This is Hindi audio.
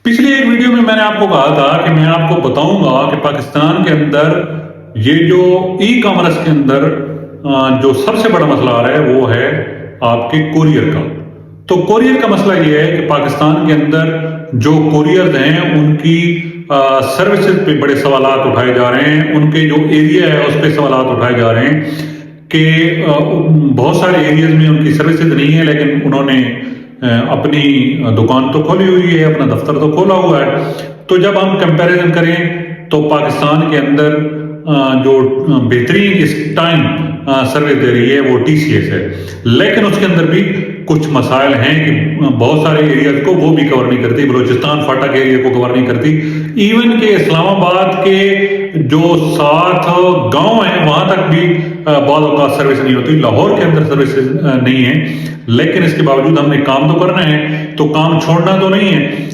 पिछली एक वीडियो में मैंने आपको कहा था कि मैं आपको बताऊंगा कि पाकिस्तान के अंदर ये जो ई कॉमर्स के अंदर जो सबसे बड़ा मसला आ रहा है वो है आपके कोरियर का। तो कोरियर का मसला ये है कि पाकिस्तान के अंदर जो कोरियर हैं उनकी सर्विसेज पे बड़े सवालात उठाए जा रहे हैं, उनके जो एरिया है उस पर सवालात उठाए जा रहे हैं कि बहुत सारे एरियाज में उनकी सर्विसेज नहीं है, लेकिन उन्होंने अपनी दुकान तो खोली हुई है, अपना दफ्तर तो खोला हुआ है। तो जब हम कंपैरिजन करें तो पाकिस्तान के अंदर जो बेहतरीन इस टाइम सर्विस दे रही है वो टीसीएस है, लेकिन उसके अंदर भी कुछ मसाइल हैं कि बहुत सारे एरियाज को वो भी कवर नहीं करती, बलूचिस्तान फाटक एरिया को कवर नहीं करती। इवन के इस्लामाबाद के जो 7 गांव हैं वहां तक भी बाद औकात सर्विस नहीं होती, लाहौर के अंदर सर्विस नहीं है। लेकिन इसके बावजूद हमने काम तो करना है, तो काम छोड़ना तो नहीं है।